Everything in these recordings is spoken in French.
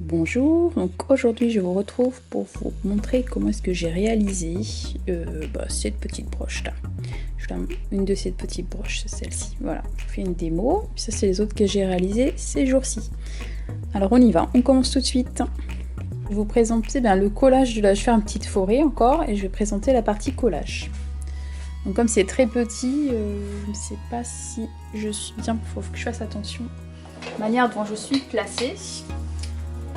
Bonjour, donc aujourd'hui je vous retrouve pour vous montrer comment est-ce que j'ai réalisé cette petite broche là. Une de ces petites broches, c'est celle-ci. Voilà, je vous fais une démo, puis ça c'est les autres que j'ai réalisées ces jours-ci. Alors on y va, on commence tout de suite. Je vais vous présenter le collage je vais faire une petite forêt encore et je vais présenter la partie collage. Donc comme c'est très petit, je ne sais pas si je suis bien, il faut que je fasse attention à la manière dont je suis placée.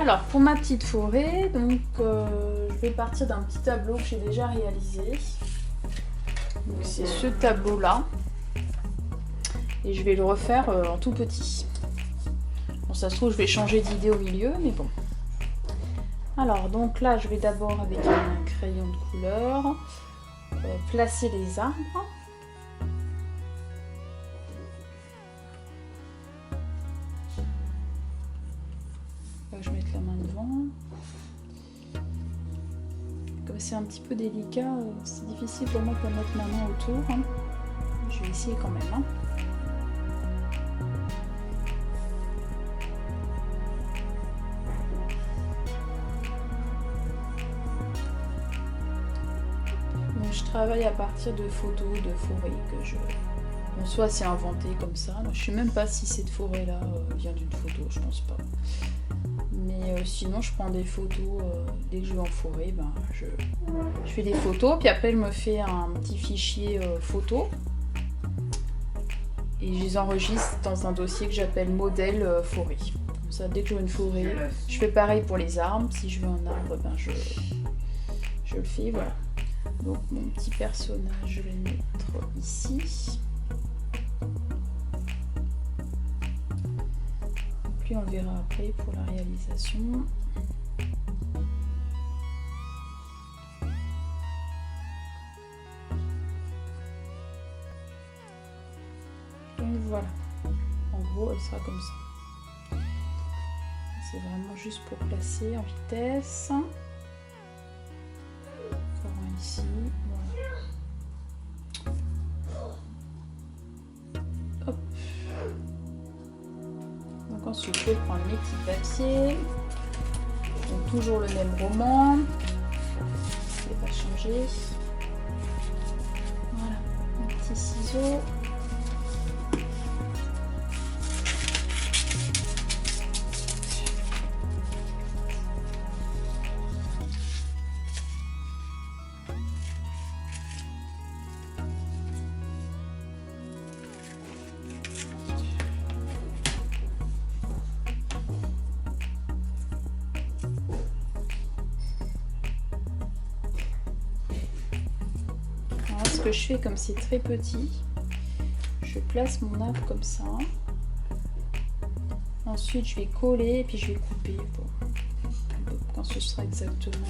Alors pour ma petite forêt, donc je vais partir d'un petit tableau que j'ai déjà réalisé. C'est ce tableau là. Et je vais le refaire en tout petit. Bon, ça se trouve je vais changer d'idée au milieu, mais bon. Alors donc là je vais d'abord avec un crayon de couleur placer les arbres. Je vais mettre la main devant. Comme c'est un petit peu délicat, c'est difficile pour moi de mettre ma main autour. Je vais essayer quand même. Donc, je travaille à partir de photos de forêt que je... Bon, soit c'est inventé comme ça. Donc, je ne sais même pas si cette forêt-là vient d'une photo, je pense pas. Mais sinon je prends des photos dès que je vais en forêt, je fais des photos, puis après je me fais un petit fichier photo et je les enregistre dans un dossier que j'appelle modèle forêt. Comme ça dès que je veux une forêt, je fais pareil pour les arbres. Si je veux un arbre, je le fais, voilà. Donc mon petit personnage, je vais le mettre ici. Puis on le verra après pour la réalisation. Donc voilà, en gros elle sera comme ça. C'est vraiment juste pour placer en vitesse. Encore un ici, voilà. Hop. Donc ensuite je vais prendre mes petits papiers. Donc toujours le même roman. Je ne vais pas changer. Voilà, mes petits ciseaux. Ce que je fais, comme c'est très petit, je place mon arbre comme ça. Ensuite je vais coller et puis je vais couper quand ce sera exactement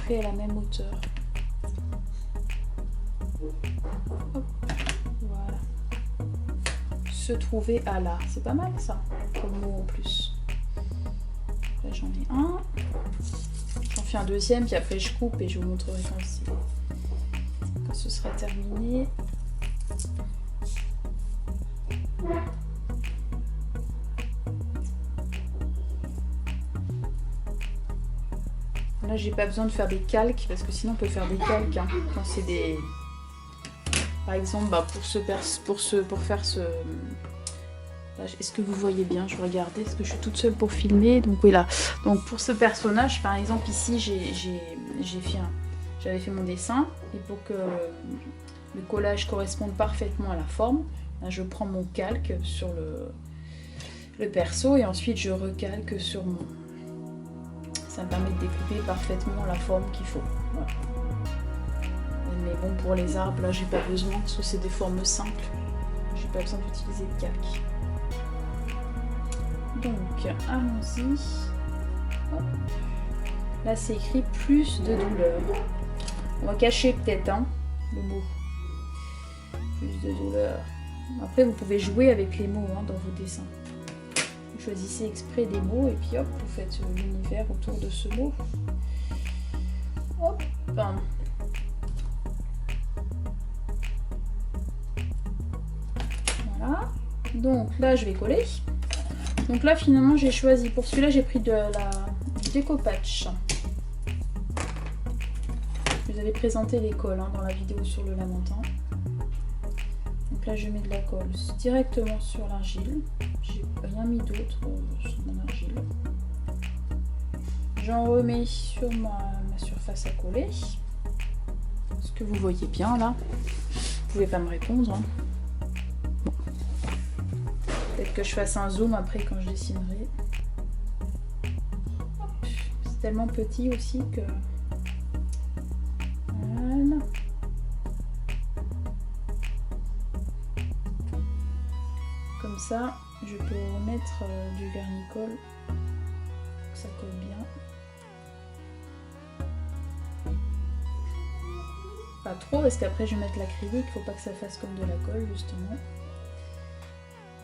près à la même hauteur. Hop, voilà. Se trouver à là, c'est pas mal ça comme mot en plus. Là j'en ai un. J'en fais un deuxième, puis après je coupe et je vous montrerai quand ce sera terminé. Là j'ai pas besoin de faire des calques parce que sinon on peut faire des calques quand c'est des... Par exemple pour faire ce... Est-ce que vous voyez bien? Je regardais, parce que je suis toute seule pour filmer. Donc oui, là. Donc pour ce personnage, par exemple, ici, j'avais fait mon dessin. Et pour que le collage corresponde parfaitement à la forme, là, je prends mon calque sur le perso et ensuite je recalque sur mon... Ça me permet de découper parfaitement la forme qu'il faut. Voilà. Mais bon, pour les arbres, là, j'ai pas besoin, parce que c'est des formes simples. J'ai pas besoin d'utiliser de calque. Donc, allons-y. Là, c'est écrit plus de douleur. On va cacher peut-être le mot. Plus de douleur. Après, vous pouvez jouer avec les mots dans vos dessins. Vous choisissez exprès des mots et puis hop, vous faites l'univers autour de ce mot. Hop. Voilà. Donc là, je vais coller. Donc là finalement j'ai choisi, pour celui-là j'ai pris du découpage. Je vous avais présenté les colles dans la vidéo sur le lamentin. Donc là je mets de la colle directement sur l'argile. J'ai rien mis d'autre sur mon argile. J'en remets sur ma surface à coller. Ce que vous voyez bien là. Vous pouvez pas me répondre. Bon. Peut-être que je fasse un zoom après quand je dessinerai. C'est tellement petit aussi que... Voilà. Comme ça, je peux remettre du vernis-colle. Ça colle bien. Pas trop parce qu'après je vais mettre l'acrylique, il faut pas que ça fasse comme de la colle justement.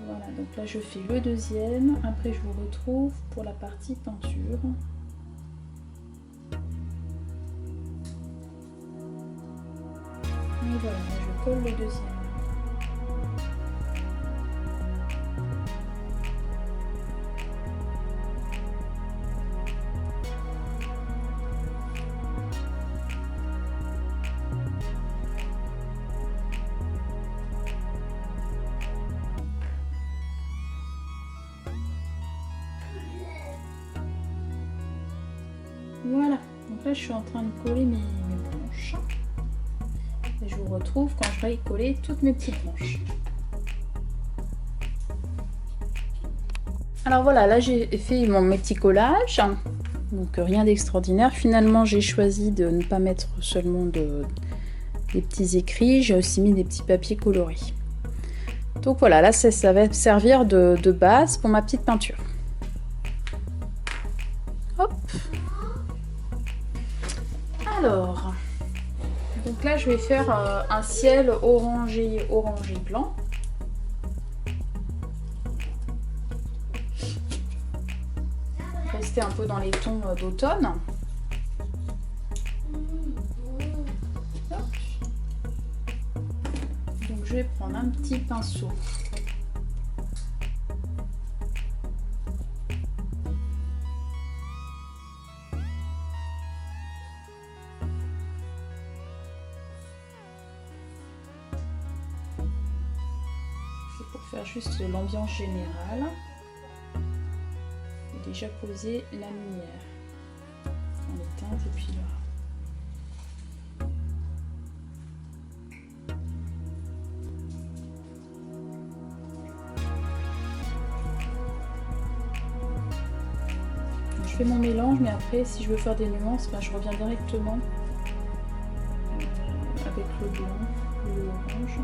Voilà, donc là je fais le deuxième, après je vous retrouve pour la partie peinture. Et voilà, là je colle le deuxième. Voilà, donc là je suis en train de coller mes branches. Et je vous retrouve quand je vais coller toutes mes petites branches. Alors voilà, là j'ai fait mes petits collages. Donc rien d'extraordinaire. Finalement j'ai choisi de ne pas mettre seulement des petits écrits. J'ai aussi mis des petits papiers colorés. Donc voilà, là ça va servir de base pour ma petite peinture. Hop. Alors, donc là je vais faire un ciel orangé blanc. Rester un peu dans les tons d'automne. Donc je vais prendre un petit pinceau. Faire juste l'ambiance générale et déjà poser la lumière dans les teintes et puis là. Donc, je fais mon mélange, mais après si je veux faire des nuances, ben, je reviens directement avec le blanc ou l'orange.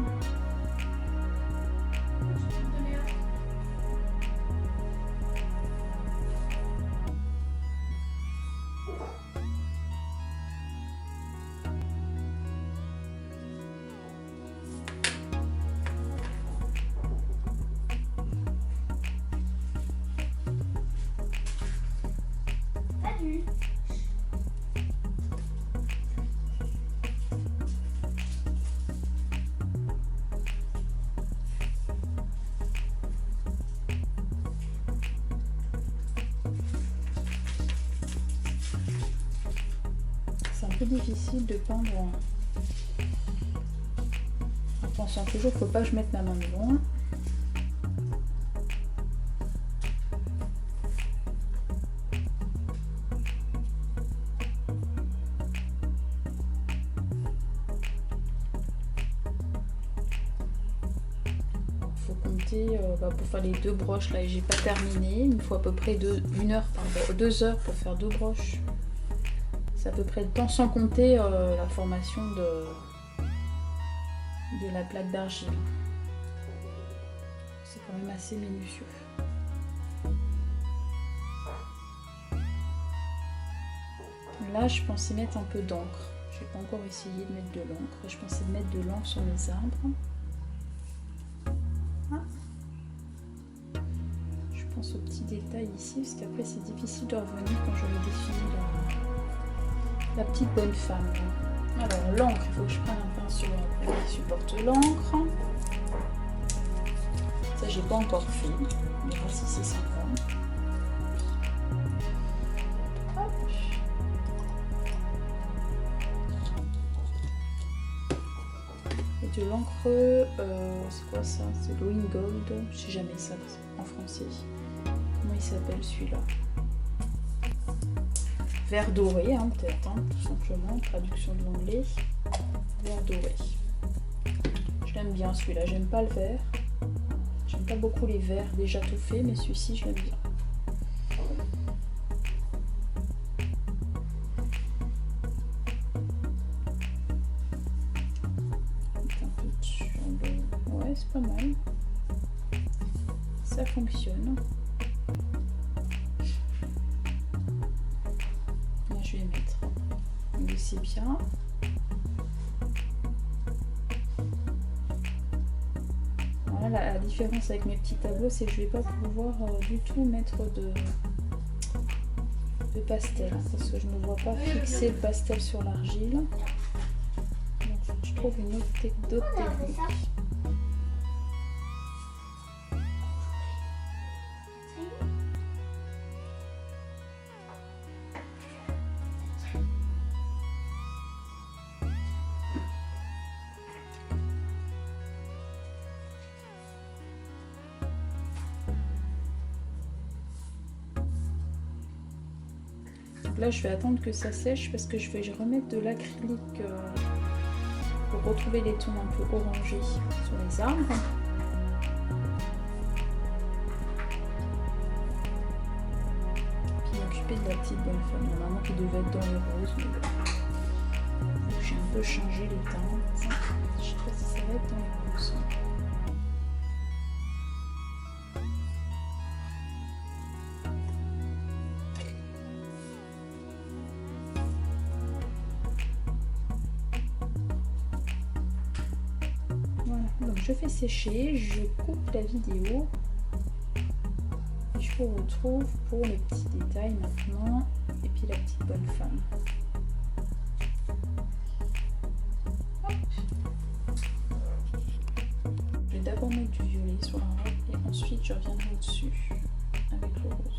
C'est un peu difficile de peindre en pensant toujours qu'il ne faut pas que je mette ma main devant. Pour faire les deux broches là, et j'ai pas terminé. Il me faut à peu près 2 heures pour faire 2 broches. C'est à peu près le temps sans compter la formation de la plaque d'argile. C'est quand même assez minutieux. Là je pensais mettre un peu d'encre. Je n'ai pas encore essayé de mettre de l'encre. Je pensais mettre de l'encre sur mes arbres. Aux petits détails ici, parce qu'après c'est difficile de revenir quand j'aurai défini la petite bonne femme. Alors l'encre, il faut que je prenne un pinceau qui supporte l'encre. Ça j'ai pas encore fait. On verra si c'est sympa. Hop. Et de l'encre, c'est quoi ça? C'est Green Gold, je sais jamais ça en français. Comment il s'appelle celui-là? Vert doré, hein, peut-être, hein, tout simplement, traduction de l'anglais. Vert doré. Je l'aime bien celui-là, j'aime pas le vert. J'aime pas beaucoup les verts déjà tout faits, mais celui-ci je l'aime bien. Un peu sur le... Ouais, c'est pas mal. Ça fonctionne. Là, je vais mettre le sépia. Voilà, la différence avec mes petits tableaux, c'est que je vais pas pouvoir du tout mettre de pastel parce que je ne vois pas fixer le pastel sur l'argile. Donc je trouve une autre technique. Là, je vais attendre que ça sèche parce que je vais remettre de l'acrylique pour retrouver les tons un peu orangés sur les arbres. Puis m'occuper de la petite bonne femme. Normalement, qui devait être dans les roses, mais bon. J'ai un peu changé les teintes. Je sais pas si ça va être dans les roses. Je fais sécher, je coupe la vidéo et je vous retrouve pour les petits détails maintenant et puis la petite bonne femme. Hop. Je vais d'abord mettre du violet sur la robe et ensuite je reviendrai au-dessus avec le rose.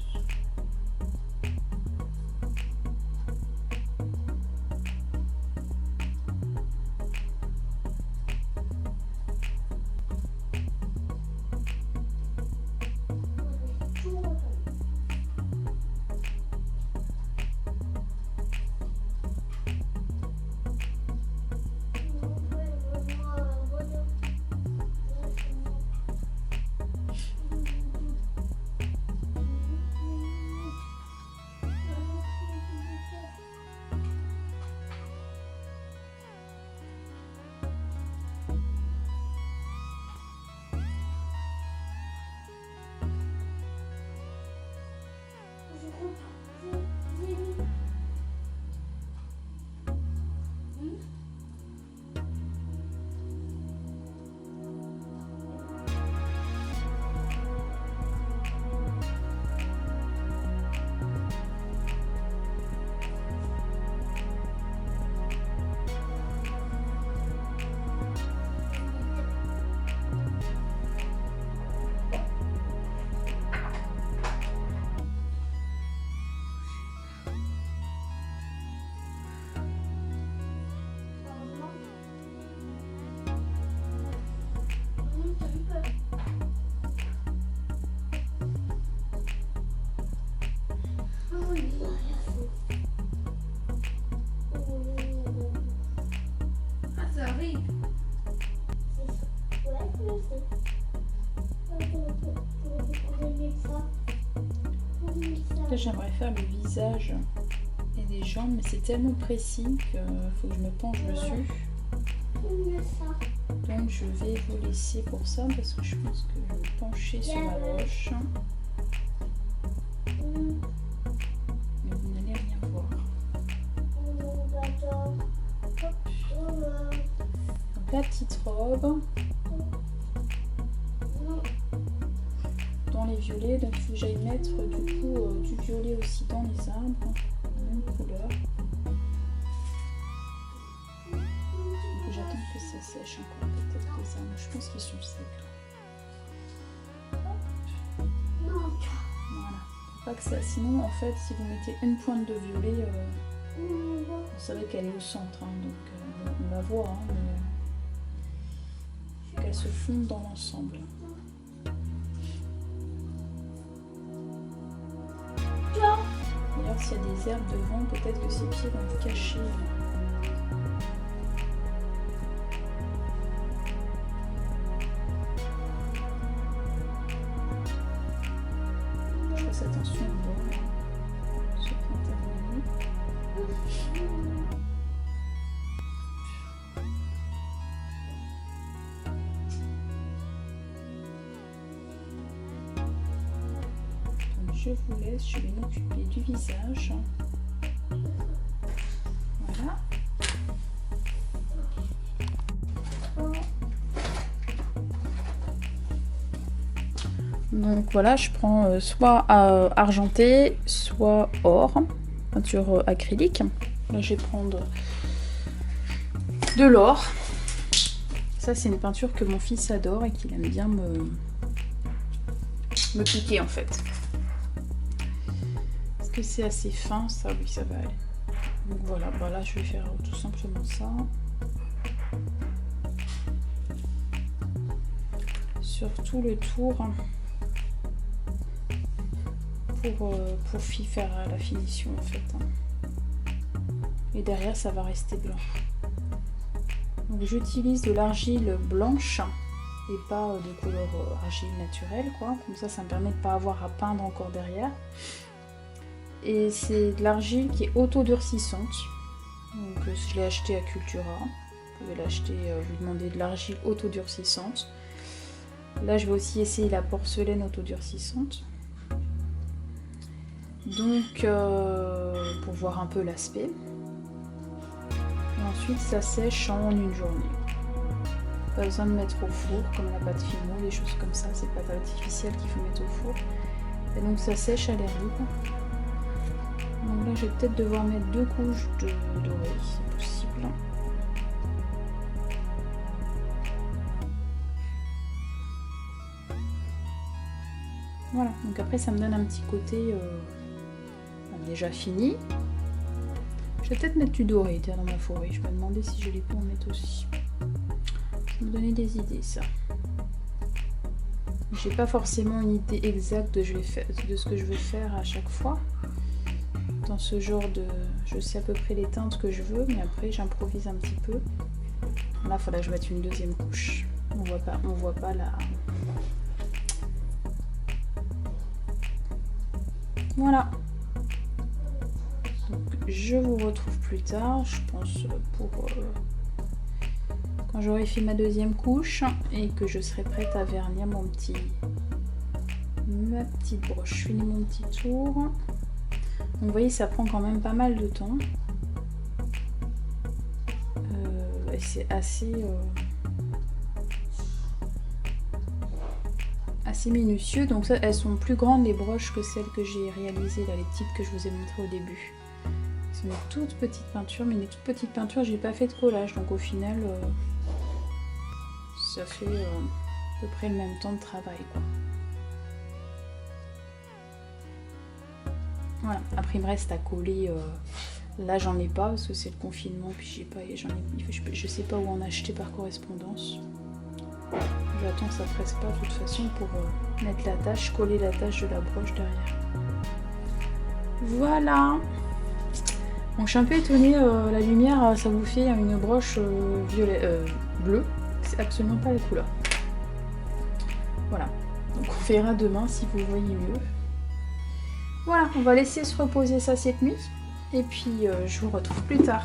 Là, j'aimerais faire le visage et des jambes, mais c'est tellement précis qu'il faut que je me penche dessus. Donc je vais vous laisser pour ça parce que je pense que je vais me pencher sur la roche. Mais vous n'allez rien voir. Donc la petite robe. Dans les violets, donc il faut que j'aille mettre du coup du violet aussi dans les arbres, la même couleur. Donc j'attends que ça sèche encore peut-être les arbres, je pense qu'ils sont secs. pas que ça. Sinon, en fait, si vous mettez une pointe de violet, vous savez qu'elle est au centre, hein, donc on la voit, hein, mais qu'elle se fonde dans l'ensemble. D'ailleurs, s'il y a des herbes devant, peut-être que ses pieds vont être cachés. Je fasse attention au bord, sur l'intervenir. Je vous laisse, je vais m'occuper du visage. Voilà. Donc voilà, je prends soit argenté, soit or, peinture acrylique. Là, je vais prendre de l'or. Ça, c'est une peinture que mon fils adore et qu'il aime bien me piquer en fait. Est-ce que c'est assez fin? Ça, oui, ça va aller. Donc voilà, bah là je vais faire tout simplement ça. Sur tout le tour pour faire la finition en fait. Et derrière ça va rester blanc. Donc j'utilise de l'argile blanche et pas de couleur argile naturelle quoi. Comme ça me permet de pas avoir à peindre encore derrière. Et c'est de l'argile qui est auto-durcissante. Donc je l'ai acheté à Cultura. Vous pouvez l'acheter, lui demander de l'argile auto-durcissante. Là je vais aussi essayer la porcelaine auto-durcissante. Donc pour voir un peu l'aspect. Et ensuite ça sèche en une journée. Pas besoin de mettre au four comme la pâte fimo, des choses comme ça. C'est pâte artificielle qu'il faut mettre au four. Et donc ça sèche à l'air libre. Donc là, je vais peut-être devoir mettre 2 couches de doré, c'est possible. Voilà, donc après, ça me donne un petit côté déjà fini. Je vais peut-être mettre du doré dans ma forêt. Je me demandais si je l'ai pu en mettre aussi. Ça me donnait des idées, ça. J'ai pas forcément une idée exacte de ce que je vais faire à chaque fois. Dans ce genre de... Je sais à peu près les teintes que je veux, mais après j'improvise un petit peu. Là, il faudra que je mette une deuxième couche. On voit pas la... Voilà. Donc, je vous retrouve plus tard, je pense, pour... quand j'aurai fait ma deuxième couche et que je serai prête à vernir ma petite broche. Je finis mon petit tour. Donc, vous voyez, ça prend quand même pas mal de temps. Et c'est assez minutieux. Donc ça, elles sont plus grandes les broches que celles que j'ai réalisées, là, les petites que je vous ai montrées au début. C'est une toute petite peinture, mais les toutes petites peintures, j'ai pas fait de collage. Donc au final, ça fait à peu près le même temps de travail, quoi. Voilà, après il me reste à coller, là j'en ai pas parce que c'est le confinement, puis j'ai pas, je sais pas où en acheter par correspondance. J'attends que ça presse pas de toute façon pour mettre la tâche, coller la tâche de la broche derrière. Voilà. Bon, je suis un peu étonnée, la lumière ça vous fait une broche bleue, c'est absolument pas la couleur. Voilà, donc on verra demain si vous voyez mieux. Voilà, on va laisser se reposer ça cette nuit et puis je vous retrouve plus tard.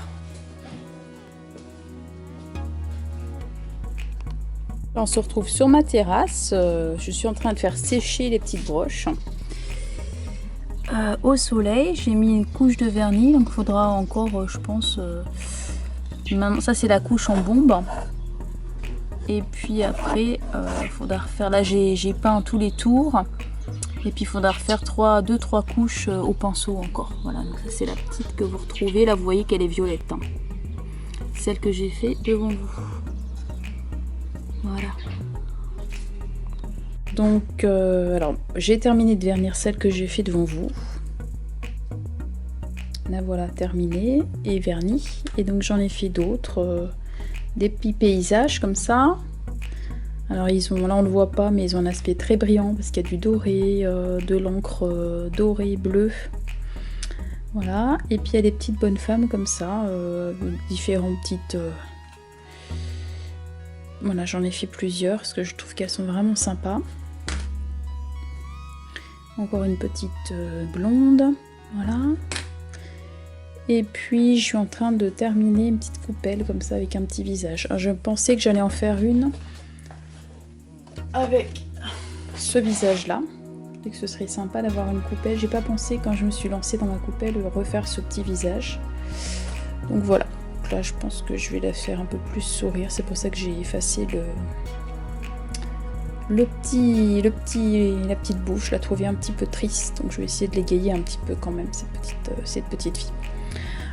On se retrouve sur ma terrasse, je suis en train de faire sécher les petites broches. Au soleil, j'ai mis une couche de vernis, donc il faudra encore, je pense, ça c'est la couche en bombe. Et puis après, il faudra refaire, là j'ai peint tous les tours. Et puis il faudra refaire 2-3 couches au pinceau encore. Voilà, donc ça c'est la petite que vous retrouvez. Là vous voyez qu'elle est violette. Hein. Celle que j'ai fait devant vous. Voilà. Donc, alors, j'ai terminé de vernir celle que j'ai fait devant vous. La voilà terminée et vernie. Et donc j'en ai fait d'autres, des petits paysages comme ça. Alors ils ont, là on le voit pas, mais ils ont un aspect très brillant parce qu'il y a du doré, de l'encre dorée, bleue. Voilà. Et puis il y a des petites bonnes femmes comme ça, différentes petites. Voilà, j'en ai fait plusieurs parce que je trouve qu'elles sont vraiment sympas. Encore une petite blonde, voilà. Et puis je suis en train de terminer une petite coupelle comme ça avec un petit visage. Alors, je pensais que j'allais en faire une avec ce visage là, et que ce serait sympa d'avoir une coupelle. J'ai pas pensé quand je me suis lancée dans ma coupelle refaire ce petit visage. Donc voilà, donc là je pense que je vais la faire un peu plus sourire. C'est pour ça que j'ai effacé la petite bouche. Je la trouvais un petit peu triste, donc je vais essayer de l'égayer un petit peu quand même cette petite fille.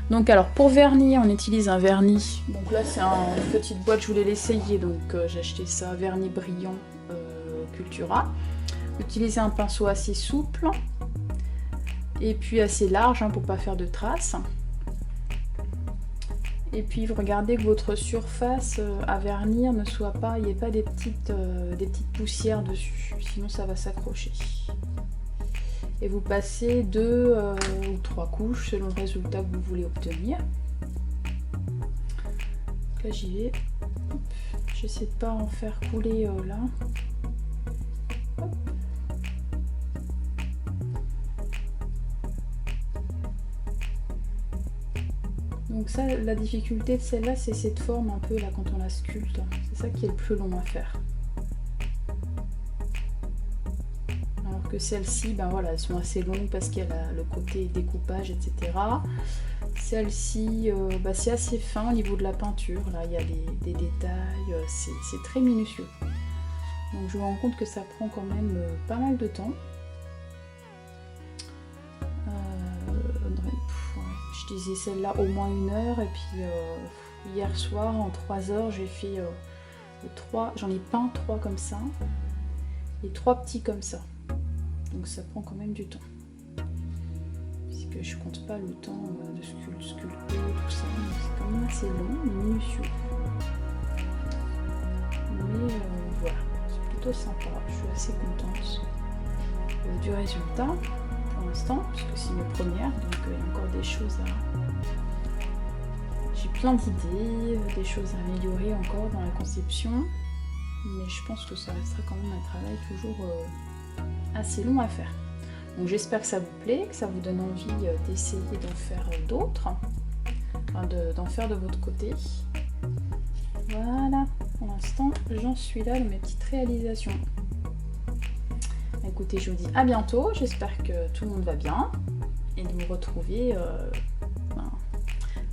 Donc alors pour vernir, on utilise un vernis. Donc là c'est une petite boîte, je voulais l'essayer, donc j'ai acheté ça, vernis brillant Cultura. Utilisez un pinceau assez souple et puis assez large pour pas faire de traces. Et puis regardez que votre surface à vernir ne soit pas, il n'y ait pas des petites poussières dessus, sinon ça va s'accrocher. Et vous passez 2 ou 3 couches selon le résultat que vous voulez obtenir. Donc là j'y vais. J'essaie de pas en faire couler là. Hop. Donc ça, la difficulté de celle-là, c'est cette forme un peu là quand on la sculpte. C'est ça qui est le plus long à faire. Que celles-ci, ben voilà, elles sont assez longues parce qu'il y a le côté découpage, etc. Celle-ci, c'est assez fin au niveau de la peinture. Là, il y a des détails, c'est très minutieux. Donc je me rends compte que ça prend quand même pas mal de temps. Je disais celle-là au moins 1 heure. Et puis hier soir, en 3 heures, j'ai fait 3, j'en ai peint 3 comme ça. Et 3 petits comme ça. Donc ça prend quand même du temps. Puisque je compte pas le temps de sculpter, tout ça. C'est quand même assez long, mais minutieux. Mais voilà, c'est plutôt sympa. Je suis assez contente du résultat pour l'instant, puisque c'est mes premières. Donc il y a encore des choses à... J'ai plein d'idées, des choses à améliorer encore dans la conception. Mais je pense que ça restera quand même un travail toujours... assez long à faire. Donc j'espère que ça vous plaît, que ça vous donne envie d'essayer d'en faire d'autres, enfin d'en faire de votre côté. Voilà, pour l'instant j'en suis là dans mes petites réalisations. Écoutez, je vous dis à bientôt, j'espère que tout le monde va bien et de vous retrouver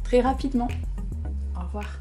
très rapidement. Au revoir.